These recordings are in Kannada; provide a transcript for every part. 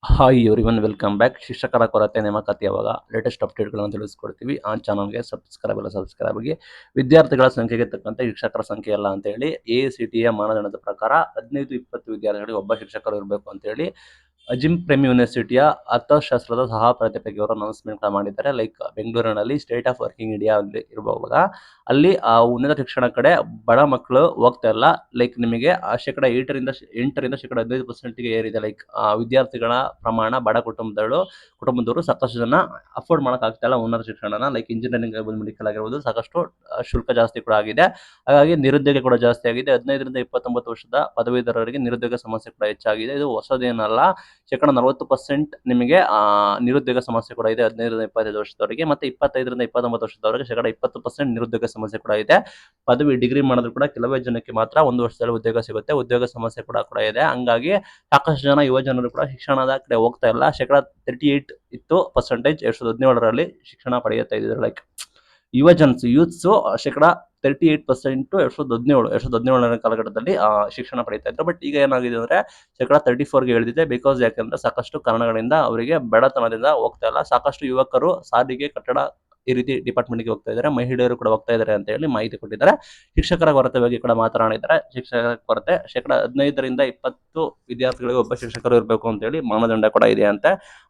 Hi everyone welcome back. ಶಿಕ್ಷಕರ ಕೊರತೆ ನೇಮಕಾತಿ ಯಾವಾಗ ಲೇಟೆಸ್ಟ್ ಅಪ್ಡೇಟ್ಗಳನ್ನು ತಿಳಿಸ್ಕೊಡ್ತೀವಿ. ಆ ಚಾನಲ್ಗೆ ಸಬ್ಸ್ಕ್ರೈಬ್ ಆಗಿ. ವಿದ್ಯಾರ್ಥಿಗಳ ಸಂಖ್ಯೆಗೆ ತಕ್ಕಂತೆ ಶಿಕ್ಷಕರ ಸಂಖ್ಯೆ ಅಲ್ಲ ಅಂತ ಹೇಳಿ AICTE ಮಾನದಂಡದ ಪ್ರಕಾರ 15-20 ವಿದ್ಯಾರ್ಥಿಗಳಿಗೆ ಒಬ್ಬ ಶಿಕ್ಷಕರು ಇರಬೇಕು ಅಂತ ಹೇಳಿ ಅಜಿಮ್ ಪ್ರೆಮ್ ಯೂನಿವರ್ಸಿಟಿಯ ಅರ್ಥಶಾಸ್ತ್ರದ ಸಹ ಪ್ರಾಧ್ಯಾಪಕಿಯವರು ಅನೌನ್ಸ್ಮೆಂಟ್ ಮಾಡಿದ್ದಾರೆ. ಲೈಕ್ ಬೆಂಗಳೂರಿನಲ್ಲಿ ಸ್ಟೇಟ್ ಆಫ್ ವರ್ಕಿಂಗ್ ಇಂಡಿಯಾ ಅಲ್ಲಿ ಇರುವಾಗ ಅಲ್ಲಿ ಆ ಉನ್ನತ ಶಿಕ್ಷಣ ಕಡೆ ಬಡ ಮಕ್ಕಳು ಹೋಗ್ತಾ ಇಲ್ಲ. ಲೈಕ್ ನಿಮಗೆ ಶೇಕಡ 8ರಿಂದ 15% ಏರಿದೆ. ಲೈಕ್ ವಿದ್ಯಾರ್ಥಿಗಳ ಪ್ರಮಾಣ ಬಡ ಕುಟುಂಬದವರು ಸಾಕಷ್ಟು ಜನ ಅಫೋರ್ಡ್ ಮಾಡಕ್ ಆಗ್ತಾ ಇಲ್ಲ ಉನ್ನತ ಶಿಕ್ಷಣನ. ಲೈಕ್ ಇಂಜಿನಿಯರಿಂಗ್ ಆಗಿರ್ಬೋದು, ಮೆಡಿಕಲ್ ಆಗಿರ್ಬೋದು, ಸಾಕಷ್ಟು ಶುಲ್ಕ ಜಾಸ್ತಿ ಕೂಡ ಆಗಿದೆ. ಹಾಗಾಗಿ ನಿರುದ್ಯೋಗ ಕೂಡ ಜಾಸ್ತಿ ಆಗಿದೆ. 15ರಿಂದ 29 ವರ್ಷದ ಪದವೀಧರರಿಗೆ ನಿರುದ್ಯೋಗ ಸಮಸ್ಯೆ ಕೂಡ ಹೆಚ್ಚಾಗಿದೆ. ಇದು ಹೊಸದೇನಲ್ಲ. ಶೇಕಡ 40% ನಿಮಗೆ ನಿರುದ್ಯೋಗ ಸಮಸ್ಯೆ ಕೂಡ ಇದೆ 15ರಿಂದ 25 ವರ್ಷದವರಿಗೆ. ಮತ್ತೆ 25ರಿಂದ 29 ವರ್ಷದವರಿಗೆ ಶೇಕಡ 20% ನಿರುದ್ಯೋಗ ಸಮಸ್ಯೆ ಕೂಡ ಇದೆ. ಪದವಿ ಡಿಗ್ರಿ ಮಾಡಿದ್ರು ಕೂಡ ಕೆಲವೇ ಜನಕ್ಕೆ ಮಾತ್ರ 1 ವರ್ಷದಲ್ಲಿ ಉದ್ಯೋಗ ಸಿಗುತ್ತೆ. ಉದ್ಯೋಗ ಸಮಸ್ಯೆ ಕೂಡ ಇದೆ. ಹಂಗಾಗಿ ಸಾಕಷ್ಟು ಜನ ಯುವ ಜನರು ಕೂಡ ಶಿಕ್ಷಣದ ಕಡೆ ಹೋಗ್ತಾ ಇಲ್ಲ. ಶೇಕಡ 38 ಇತ್ತು ಪರ್ಸೆಂಟೇಜ್ 2017ರಲ್ಲಿ ಶಿಕ್ಷಣ ಪಡೆಯುತ್ತಾ ಇದ್ರು. ಲೈಕ್ ಯೂತ್ಸ್ ಶೇಕಡ 38% 2017ನೇ ಕಾಲಘಟ್ಟದಲ್ಲಿ ಶಿಕ್ಷಣ ಪಡೀತಾ ಇದ್ರು. ಬಟ್ ಈಗ ಏನಾಗಿದೆ ಅಂದ್ರೆ ಶೇಕಡ 34ಗೆ ಇಳಿದಿದೆ. ಬಿಕಾಸ್ ಯಾಕಂದ್ರೆ ಸಾಕಷ್ಟು ಕಾರಣಗಳಿಂದ ಅವರಿಗೆ ಬಡತನದಿಂದ ಹೋಗ್ತಾ ಇಲ್ಲ. ಸಾಕಷ್ಟು ಯುವಕರು ಸಾರಿಗೆ, ಕಟ್ಟಡ ಈ ರೀತಿ ಡಿಪಾರ್ಟ್ಮೆಂಟ್ಗೆ ಹೋಗ್ತಾ ಇದ್ದಾರೆ. ಮಹಿಳೆಯರು ಕೂಡ ಹೋಗ್ತಾ ಇದ್ದಾರೆ ಅಂತ ಹೇಳಿ ಮಾಹಿತಿ ಕೊಟ್ಟಿದ್ದಾರೆ. ಶಿಕ್ಷಕರ ಕೊರತೆ ಬಗ್ಗೆ ಕೂಡ ಮಾತನಾಡಿದ್ದಾರೆ. ಶಿಕ್ಷಕರ ಕೊರತೆ ಶೇಕಡ 15ರಿಂದ 20 ವಿದ್ಯಾರ್ಥಿಗಳಿಗೆ ಒಬ್ಬ ಶಿಕ್ಷಕರು ಇರಬೇಕು ಅಂತ ಹೇಳಿ ಮಾನದಂಡ ಕೂಡ ಇದೆ ಅಂತೆ.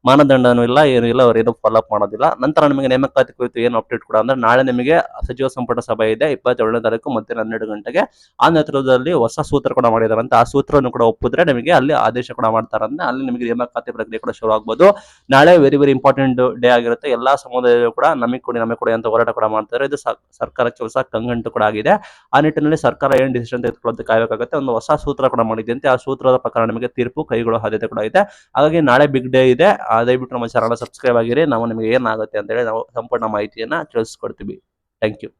ಮಾನದಂಡನೂ ಇಲ್ಲ, ಏನೂ ಇಲ್ಲ, ಅವ್ರು ಏನು ಫಾಲೋ ಅಪ್ ಮಾಡೋದಿಲ್ಲ. ನಂತರ ನಿಮಗೆ ನೇಮಕಾತಿ ಕುರಿತು ಏನು ಅಪ್ಡೇಟ್ ಕೂಡ ಅಂದ್ರೆ ನಾಳೆ ನಿಮಗೆ ಸಚಿವ ಸಂಪುಟ ಸಭೆ ಇದೆ 27ನೇ ತಾರೀಕು ಮಧ್ಯಾಹ್ನ 12 ಗಂಟೆಗೆ. ಆ ನೇತೃತ್ವದಲ್ಲಿ ಹೊಸ ಸೂತ್ರ ಕೂಡ ಮಾಡಿದಾರಂತೆ. ಆ ಸೂತ್ರವನ್ನು ಕೂಡ ಒಪ್ಪಿದ್ರೆ ನಿಮಗೆ ಅಲ್ಲಿ ಆದೇಶ ಕೂಡ ಮಾಡ್ತಾರಂತೆ. ಅಲ್ಲಿ ನಿಮಗೆ ನೇಮಕಾತಿ ಪ್ರಕ್ರಿಯೆ ಕೂಡ ಶುರು ಆಗ್ಬೋದು. ನಾಳೆ ವೆರಿ ಇಂಪಾರ್ಟೆಂಟ್ ಡೇ ಆಗಿರುತ್ತೆ. ಎಲ್ಲಾ ಸಮುದಾಯಗಳು ಕೂಡ ನಮಗೆ ಕೊಡಿ ಅಂತ ಹೋರಾಟ ಕೂಡ ಮಾಡ್ತಾರೆ. ಇದು ಸರ್ಕಾರಕ್ಕೆ ಹೊಸ ಕಂಗಂಟು ಕೂಡ ಆಗಿದೆ. ಆ ನಿಟ್ಟಿನಲ್ಲಿ ಸರ್ಕಾರ ಏನ್ ಡಿಸಿಷನ್ ತೆಗೆದುಕೊಳ್ಳೋದಕ್ಕೆ ಕಾಯಬೇಕಾಗುತ್ತೆ. ಒಂದು ಹೊಸ ಸೂತ್ರ ಕೂಡ ಮಾಡಿದ್ದಂತೆ. ಆ ಸೂತ್ರದ ಪ್ರಕಾರ ನಿಮಗೆ ತೀರ್ಪು ಕೈಗೊಳ್ಳೋ ಸಾಧ್ಯತೆ ಕೂಡ ಇದೆ. ಹಾಗಾಗಿ ನಾಳೆ ಬಿಗ್ ಡೇ ಇದೆ. ದಯವಿಟ್ಟು ನಮ್ಮ ಚಾನಲ್ ಸಬ್ಸ್ಕ್ರೈಬ್ ಆಗಿರಿ. ನಾವು ನಿಮಗೆ ಏನಾಗುತ್ತೆ ಅಂತ ಹೇಳಿ ನಾವು ಸಂಪೂರ್ಣ ಮಾಹಿತಿಯನ್ನ ತಿಳಿಸ್ಕೊಡ್ತೀವಿ. Thank you.